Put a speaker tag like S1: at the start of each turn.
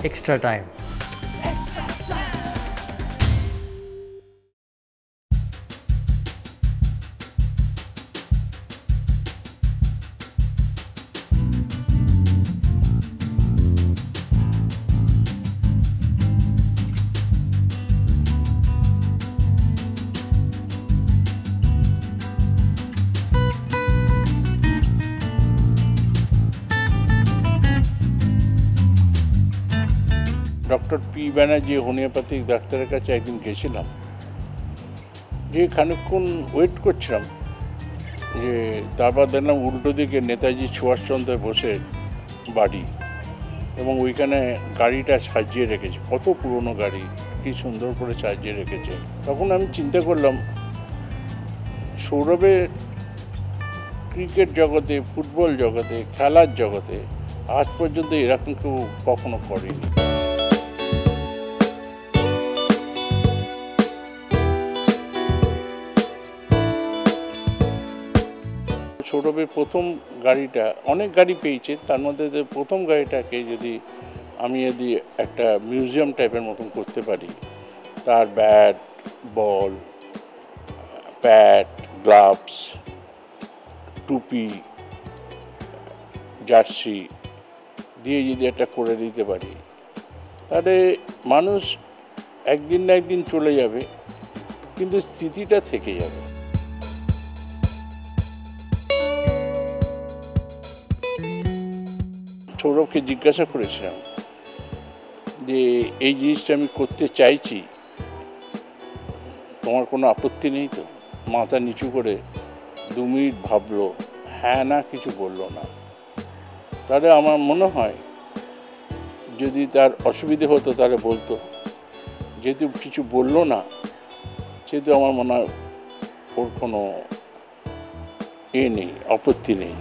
S1: extra time.
S2: Doctor P Banerjee homeopathic ডাক্তারের কাছে একদিন গেছিলাম, যে খানিকক্ষণ ওয়েট করছিলাম, যে তারপর দেখলাম উল্টো দিকে নেতাজি সুভাষচন্দ্রের বসে বাড়ি, এবং ওইখানে গাড়িটা সাজিয়ে রেখেছে, কত পুরনো গাড়ি, কি সুন্দর করে সাজিয়ে রেখেছে। তখন আমি চিন্তা করলাম, সৌরভের ক্রিকেট জগতে, ফুটবল জগতে, খেলার জগতে আজ পর্যন্ত এরকম কেউ কখনো করেনি। সৌরভের প্রথম গাড়িটা, অনেক গাড়ি পেয়েছে, তার মধ্যে প্রথম গাড়িটাকে যদি আমি একটা মিউজিয়াম টাইপের মতন করতে পারি, তার ব্যাট, বল, প্যাড, গ্লাভস, টুপি, জার্সি দিয়ে যদি একটা করে দিতে পারি, তাহলে মানুষ একদিন না একদিন চলে যাবে, কিন্তু স্মৃতিটা থেকে যাবে। সৌরভকে জিজ্ঞাসা করেছিলাম যে এই জিনিসটা আমি করতে চাইছি, তোমার কোনো আপত্তি নেই তো? মাথা নিচু করে 2 মিনিট ভাবলো, হ্যাঁ না কিছু বললো না। তাহলে আমার মনে হয় যদি তার অসুবিধে হতো তাহলে বলতো, যেহেতু কিছু বললো না সেহেতু আমার মনে হয় ওর কোনো নেই, আপত্তি নেই।